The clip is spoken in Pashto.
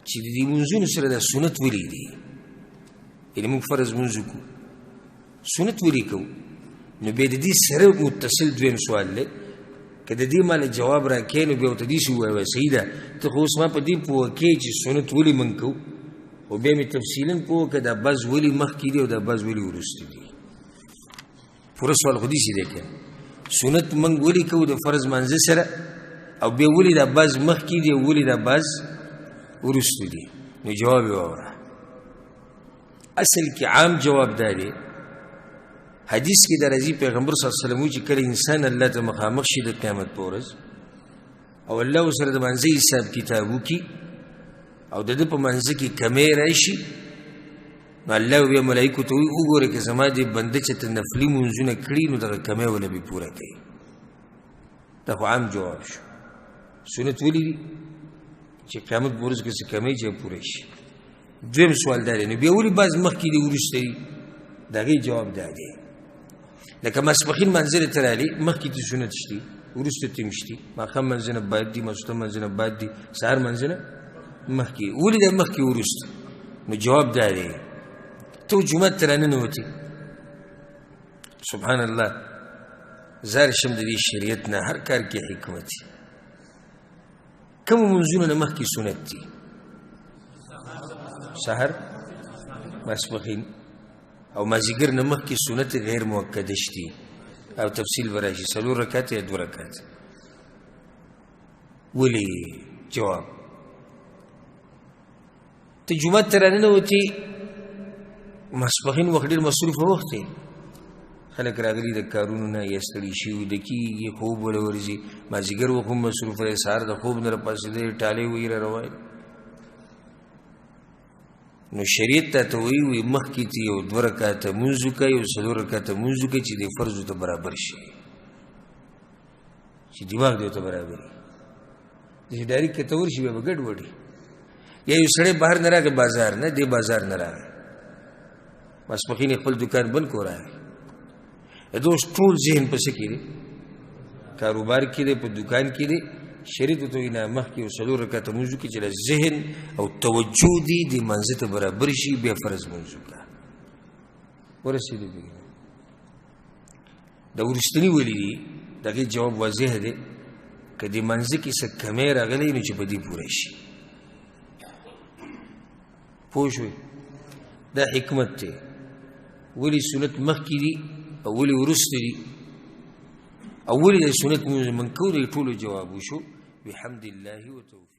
چې د دې منځونو سره د سنت ولې دي یعنې موږ فرض منځ کوو سنت ولې کوو نو بیا د دې سره متصل دویم سوال دی که د دې ماله جواب راکړې نو بیا ورته داسې ووایه صحیح ده ته خو اوس ما په دې پوه کړې چې سنت ولې موږ کوو خو بیا مې تفصیلا پوه کړه دا بعض ولې مخکې دي او دا بعض ولې وروسته دي پوره سوال خو داسې دی که سنت موږ ولې کوو د فرض منځه سره او بیا ولې دا بعض مخکې دي او ولې دا بعض وروسته دي نو جواب یې واوره اصل کې عام جواب دا دی حدیث کې د راځي پیغمبر صلی الله علیه وسلم چې کله انسان الله ته مخامخ شي د قیامت په ورځ او الله ورسره د منځه حساب کتاب وکړي او د ده په منځه کې کمی راشي نو الله بیا ملایکو ته وایي وګوره که زما دې بنده چې ته نفلي منځونه کړي نو دغه کمی وله به پوره کوي دا خو عام جواب شو سنت ولې دي چې قیامت په ورځ کې څه کمی چې پوره شي دویم سوال دا دی نو بیا ولې بعض مخکې دي وروسته دي د هغې جواب دا دی لکه ماسپښین منځلې ته رالي مخکې ته سنت شتي وروسته ته هم شتي ماښام منځونه باید دي ماسخوتن منځونه باید دي سهار منځونه مخکې ولې دا مخکې وروسته نو جواب دا دی ته جومات ته راننوتې سبحان الله زار شم د دې شریعت نه هر کار کې حکمت کومو منځونو نه مخکې سنت دي سحر ماسپښین او مازدیګر نه مخکې سنت غیر مؤکده شتي او تفصیل به راشي 4 رکعات یا 2 رکعات ولې جواب ته جومات ته راننوتې ماسپښین وخت ډېر مصروفه وخت دی خلک راغلي د کارونو نه یا ستړي شوي ویده کېږي خوب وله ورځي مازدیګر وخت هم مصروفه دی سهار د خوب نه راپاڅېدی ټالۍ وایي را روان نو شریعت ته وایي مخکې ته یو 2 رکعاته لمونځ وکړه یو 4 رکعاته لمونځ وکړه چې د فرضو ته برابر شي چې دماغ دې ورته برابر وي چې ډایرکټ که ته ورشي بیا به ګډوډ وي یا یو سړی بهر نه راغی بازار نه دې بازار نه راغی ماسپښین خپل دکان بند کړو راغی د اوس ټول ذهن په څه کې دی کاروبار کې دی په دکان کې دی شریعت ته وایي نه مخکې یو 4 رکعاته لمونځ وکړي چې ذهن او توجه دې د منځه ته برابر شي بیا فرض لمونځ وکړه ورسېدو بیا د وروستني ولې دي د هغې جواب واضح دی که د منځه کې څه کمی راغلی نو چې په دې پوره شي پوه شوې دا حکمت دی ولې سنت مخکې دي او ولې وروسته دي او ولې د سنت من کوو د ټولو جواب وشو بحمد الله وتوفیق